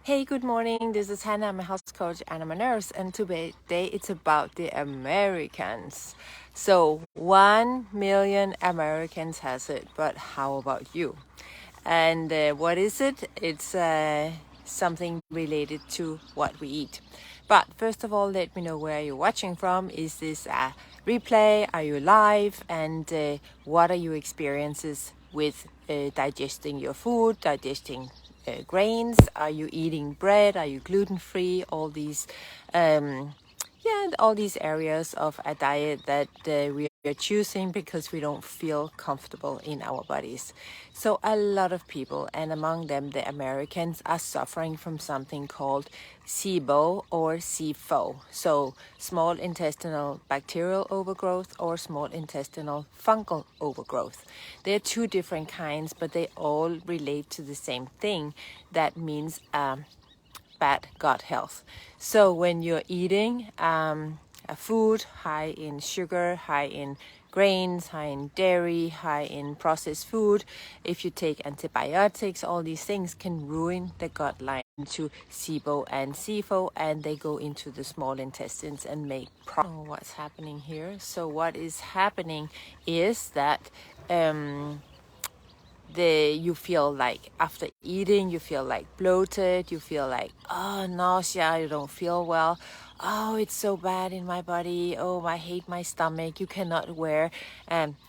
Hey, good morning. This is Hannah. I'm a health coach and I'm a nurse. And today it's about the Americans. So 1 million Americans has it, but how about you? And what is it? It's something related to what we eat. But first of all, let me know where you're watching from. Is this a replay? Are you live? And what are your experiences with digesting your food, digesting grains? Are you eating bread? Are you gluten free? All these areas of a diet that we are choosing because we don't feel comfortable in our bodies. So a lot of people, and among them the Americans, are suffering from something called SIBO or SIFO. So small intestinal bacterial overgrowth or small intestinal fungal overgrowth. There are two different kinds, but they all relate to the same thing. That means bad gut health. So when you're eating a food high in sugar, high in grains, high in dairy, high in processed food, if you take antibiotics, all these things can ruin the gut line to SIBO and SIFO, and they go into the small intestines and make problems. What's happening here? So what is happening is that you feel like after eating, you feel like bloated, you feel like, oh, nausea, you don't feel well. Oh, it's so bad in my body. Oh, I hate my stomach. You cannot wear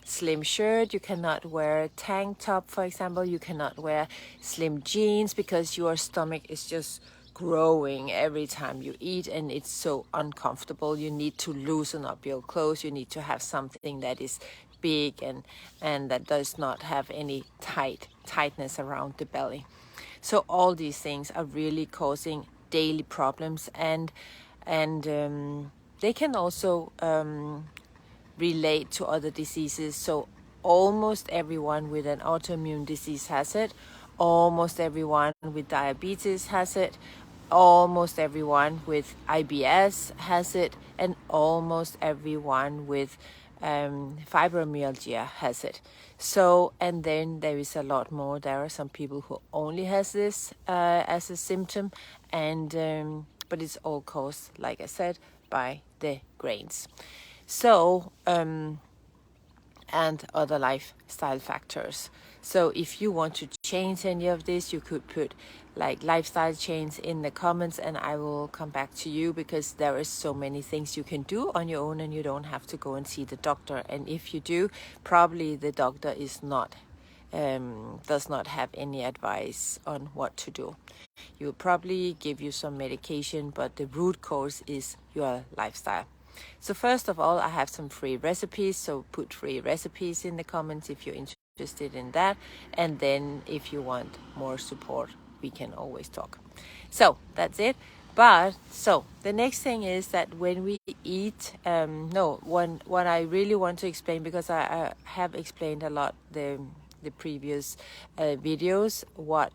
slim shirt. You cannot wear tank top, for example. You cannot wear slim jeans because your stomach is just growing every time you eat, and it's so uncomfortable. You need to loosen up your clothes. You need to have something that is big and that does not have any tightness around the belly. So all these things are really causing daily problems, and they can also relate to other diseases. So almost everyone with an autoimmune disease has it. Almost everyone with diabetes has it. Almost everyone with IBS has it, and almost everyone with fibromyalgia has it. So, and then there is a lot more. There are some people who only has this as a symptom, and but it's all caused, like I said, by the grains. So, and other lifestyle factors. So if you want to change any of this, you could put like lifestyle change in the comments, and I will come back to you, because there is so many things you can do on your own and you don't have to go and see the doctor. And if you do, probably the doctor is not does not have any advice on what to do. He will probably give you some medication, but the root cause is your lifestyle. So first of all, I have some free recipes, so put free recipes in the comments if you're interested in that. And then if you want more support, we can always talk. So that's it. But so the next thing is that when we eat, what I really want to explain, because I have explained a lot the previous videos, what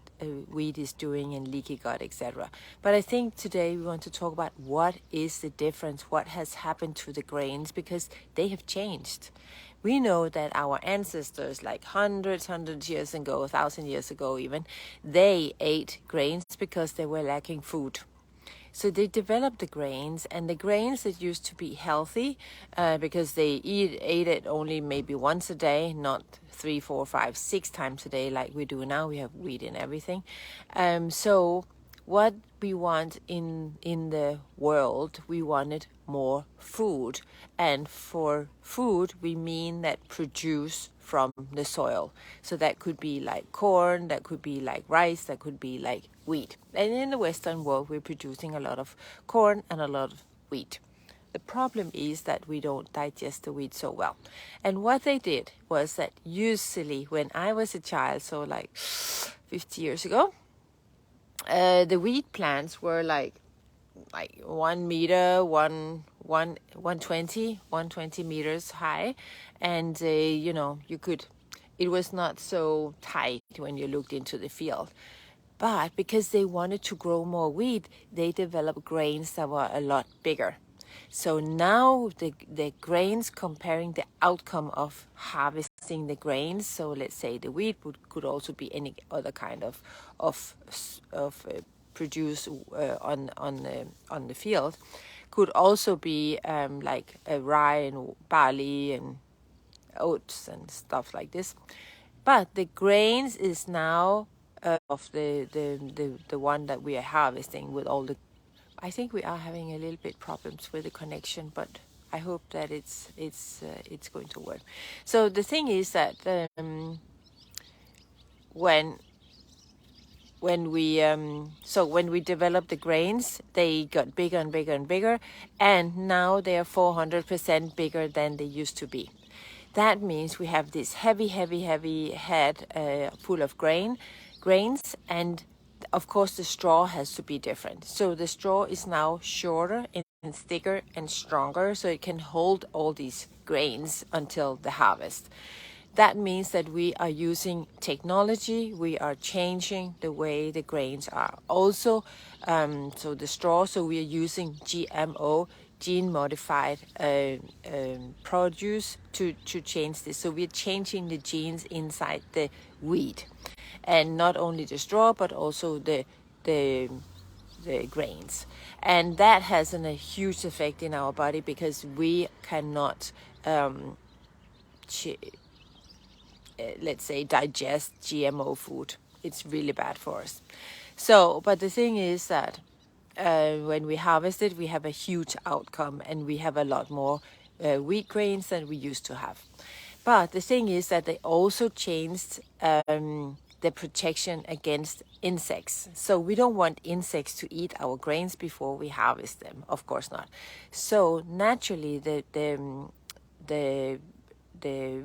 wheat is doing in leaky gut, etc. But I think today we want to talk about what is the difference, what has happened to the grains, because they have changed. We know that our ancestors, like hundreds years ago, 1,000 years ago even, they ate grains because they were lacking food. So they developed the grains, and the grains that used to be healthy, because they ate it only maybe once a day, not 3, 4, 5, 6 times a day like we do now. We have wheat in everything. So what we want in the world, we wanted more food, and for food we mean that produce from the soil. So that could be like corn, that could be like rice, that could be like wheat. And in the Western world, we're producing a lot of corn and a lot of wheat. The problem is that we don't digest the wheat so well. And what they did was that usually when I was a child, so like 50 years ago, the wheat plants were like 1 meter, 120 meters high, and you could. It was not so tight when you looked into the field. But because they wanted to grow more wheat, they developed grains that were a lot bigger. So now the grains, comparing the outcome of harvesting the grains, so let's say the wheat could also be any other kind of produce on the field could also be like rye and barley and oats and stuff like this. But the grains is now of the one that we are harvesting with all the. I think we are having a little bit problems with the connection, but I hope that it's going to work. So the thing is that when we developed the grains, they got bigger and bigger and bigger, and now they are 400% bigger than they used to be. That means we have this heavy head full of grains, and of course the straw has to be different. So the straw is now shorter and thicker and stronger, so it can hold all these grains until the harvest. That means that we are using technology, we are changing the way the grains are. Also, so the straw, so we are using GMO, gene-modified produce to change this. So we're changing the genes inside the wheat. And not only the straw, but also the grains. And that has a huge effect in our body because we cannot let's say digest GMO food. It's really bad for us. So, but the thing is that when we harvest it, we have a huge outcome, and we have a lot more wheat grains than we used to have. But the thing is that they also changed the protection against insects. So we don't want insects to eat our grains before we harvest them. Of course not. So naturally, the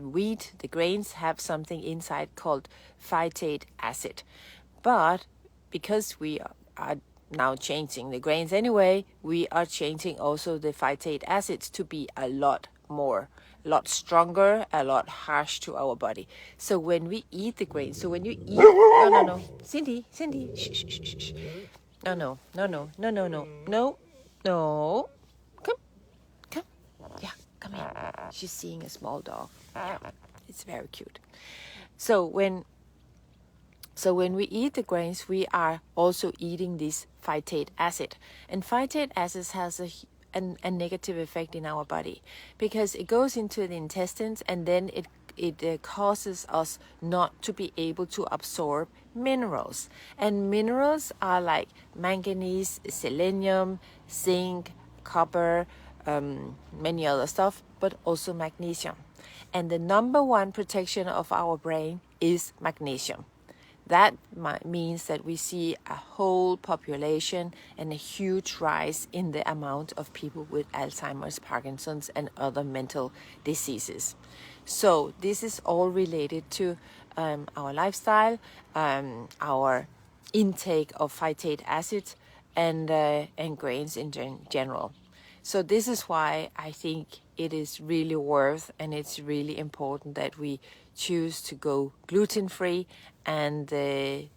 wheat, the grains have something inside called phytate acid. But because we are now changing the grains anyway, we are changing also the phytate acids to be a lot stronger, a lot harsh to our body. So when we eat the grains, so when you eat, no, Cindy, shh. No, come, yeah. Come here. She's seeing a small dog. It's very cute. So when we eat the grains, we are also eating this phytate acid. And phytate acid has a negative effect in our body because it goes into the intestines, and then it causes us not to be able to absorb minerals. And minerals are like manganese, selenium, zinc, copper, many other stuff, but also magnesium. And the number one protection of our brain is magnesium. That means that we see a whole population and a huge rise in the amount of people with Alzheimer's, Parkinson's, and other mental diseases. So this is all related to our lifestyle, our intake of phytate acid, and grains in general. So this is why I think it is really worth, and it's really important that we choose to go gluten-free and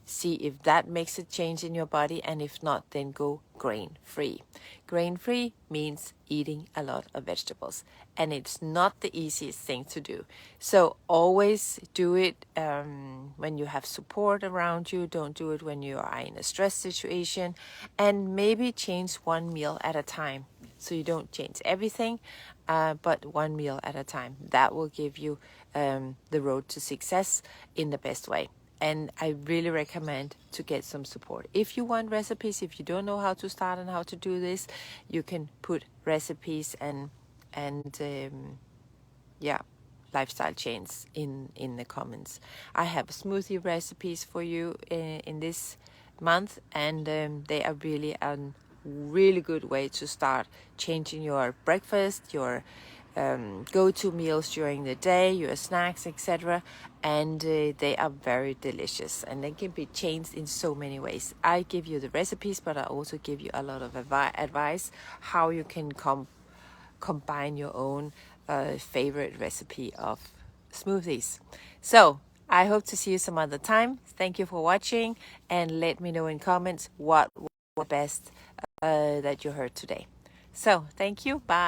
see if that makes a change in your body, and if not, then go grain-free. Grain-free means eating a lot of vegetables, and it's not the easiest thing to do. So always do it when you have support around you. Don't do it when you are in a stress situation, and maybe change one meal at a time. So you don't change everything, but one meal at a time. That will give you the road to success in the best way. And I really recommend to get some support. If you want recipes, if you don't know how to start and how to do this, you can put recipes and lifestyle changes in the comments. I have smoothie recipes for you in this month, and they are really a really good way to start changing your breakfast, your go-to meals during the day, your snacks, etc. And they are very delicious, and they can be changed in so many ways. I give you the recipes, but I also give you a lot of advice how you can combine your own favorite recipe of smoothies. So I hope to see you some other time. Thank you for watching, and let me know in comments what was the best that you heard today. So thank you. Bye.